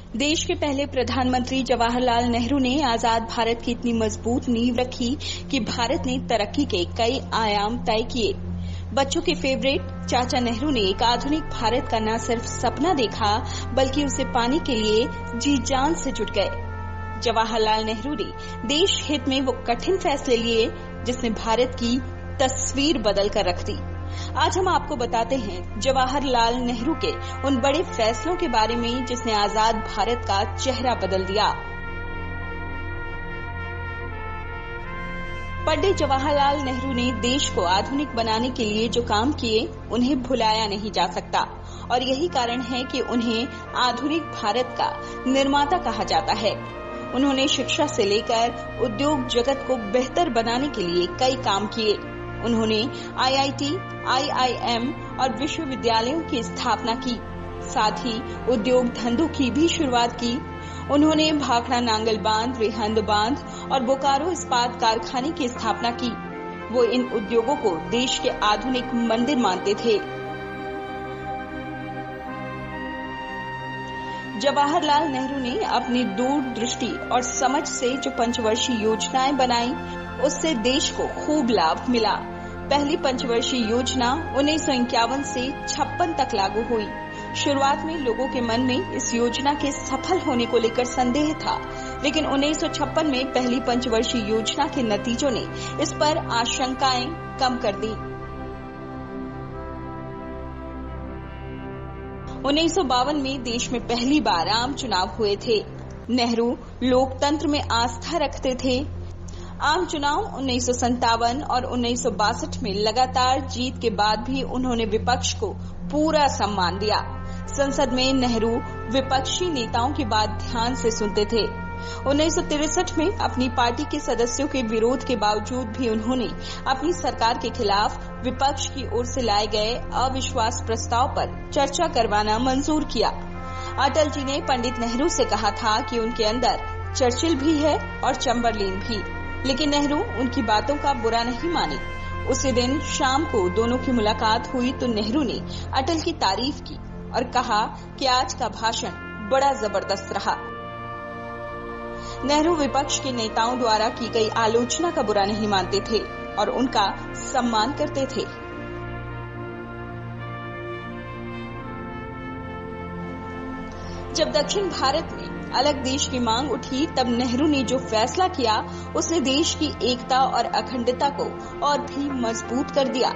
देश के पहले प्रधानमंत्री जवाहरलाल नेहरू ने आजाद भारत की इतनी मजबूत नींव रखी कि भारत ने तरक्की के कई आयाम तय किए। बच्चों के फेवरेट चाचा नेहरू ने एक आधुनिक भारत का न सिर्फ सपना देखा बल्कि उसे पाने के लिए जी जान से जुट गए। जवाहरलाल नेहरू ने देश हित में वो कठिन फैसले लिए जिसने भारत की तस्वीर बदल कर रख दी। आज हम आपको बताते हैं जवाहरलाल नेहरू के उन बड़े फैसलों के बारे में जिसने आजाद भारत का चेहरा बदल दिया। पंडित जवाहरलाल नेहरू ने देश को आधुनिक बनाने के लिए जो काम किए उन्हें भुलाया नहीं जा सकता और यही कारण है कि उन्हें आधुनिक भारत का निर्माता कहा जाता है। उन्होंने शिक्षा से लेकर उद्योग जगत को बेहतर बनाने के लिए कई काम किए। उन्होंने आईआईटी, आईआईएम और विश्वविद्यालयों की स्थापना की, साथ ही उद्योग धंधों की भी शुरुआत की। उन्होंने भाखड़ा नांगल बांध, रिहंद बांध और बोकारो इस्पात कारखाने की स्थापना की। वो इन उद्योगों को देश के आधुनिक मंदिर मानते थे। जवाहरलाल नेहरू ने अपनी दूरदृष्टि और समझ से जो पंचवर्षीय योजनाएं बनाई उससे देश को खूब लाभ मिला। पहली पंचवर्षीय योजना 1951 से 56 तक लागू हुई। शुरुआत में लोगों के मन में इस योजना के सफल होने को लेकर संदेह था, लेकिन 1956 में पहली पंचवर्षीय योजना के नतीजों ने इस पर आशंकाएं कम कर दी। 1952 में देश में पहली बार आम चुनाव हुए थे। नेहरू लोकतंत्र में आस्था रखते थे। आम चुनाव 1957 और 1962 में लगातार जीत के बाद भी उन्होंने विपक्ष को पूरा सम्मान दिया। संसद में नेहरू विपक्षी नेताओं की बात ध्यान से सुनते थे। 1963 में अपनी पार्टी के सदस्यों के विरोध के बावजूद भी उन्होंने अपनी सरकार के खिलाफ विपक्ष की ओर से लाए गए अविश्वास प्रस्ताव पर चर्चा करवाना मंजूर किया। अटल जी ने पंडित नेहरू से कहा था कि उनके अंदर चर्चिल भी है और चैम्बरलेन भी, लेकिन नेहरू उनकी बातों का बुरा नहीं माने। उसी दिन शाम को दोनों की मुलाकात हुई तो नेहरू ने अटल की तारीफ की और कहा कि आज का भाषण बड़ा जबरदस्त रहा। नेहरू विपक्ष के नेताओं द्वारा की गई आलोचना का बुरा नहीं मानते थे और उनका सम्मान करते थे। जब दक्षिण भारत में अलग देश की मांग उठी तब नेहरू ने जो फैसला किया उसने देश की एकता और अखंडता को और भी मजबूत कर दिया।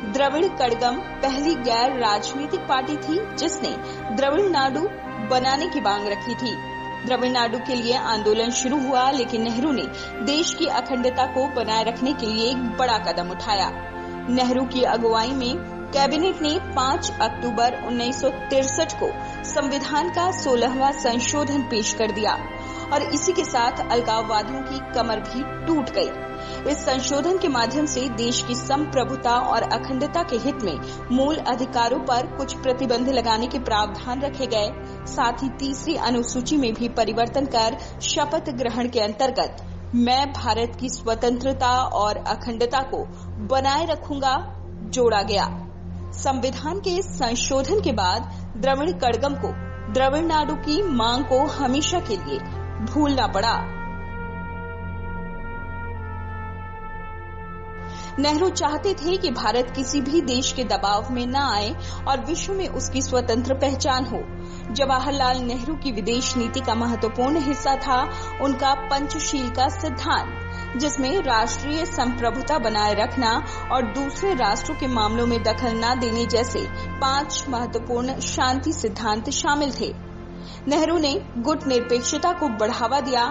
द्रविड़ कड़गम पहली गैर राजनीतिक पार्टी थी जिसने द्रविड़ नाडु बनाने की मांग रखी थी। द्रविड़ नाडु के लिए आंदोलन शुरू हुआ, लेकिन नेहरू ने देश की अखंडता को बनाए रखने के लिए एक बड़ा कदम उठाया। नेहरू की अगुवाई में कैबिनेट ने 5 अक्टूबर 1963 को संविधान का 16वां संशोधन पेश कर दिया और इसी के साथ अलगाववादियों की कमर भी टूट गई। इस संशोधन के माध्यम से देश की संप्रभुता और अखंडता के हित में मूल अधिकारों पर कुछ प्रतिबंध लगाने के प्रावधान रखे गए। साथ ही तीसरी अनुसूची में भी परिवर्तन कर शपथ ग्रहण के अंतर्गत मैं भारत की स्वतंत्रता और अखंडता को बनाए रखूंगा जोड़ा गया। संविधान के संशोधन के बाद द्रविड़ कड़गम को द्रविड़ नाडु की मांग को हमेशा के लिए भूलना पड़ा। नेहरू चाहते थे कि भारत किसी भी देश के दबाव में न आए और विश्व में उसकी स्वतंत्र पहचान हो। जवाहरलाल नेहरू की विदेश नीति का महत्वपूर्ण हिस्सा था उनका पंचशील का सिद्धांत, जिसमें राष्ट्रीय संप्रभुता बनाए रखना और दूसरे राष्ट्रों के मामलों में दखल न देने जैसे 5 महत्वपूर्ण शांति सिद्धांत शामिल थे। नेहरू ने गुट निरपेक्षता को बढ़ावा दिया।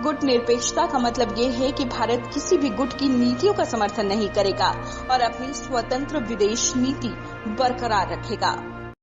गुट निरपेक्षता का मतलब ये है कि भारत किसी भी गुट की नीतियों का समर्थन नहीं करेगा और अपनी स्वतंत्र विदेश नीति बरकरार रखेगा।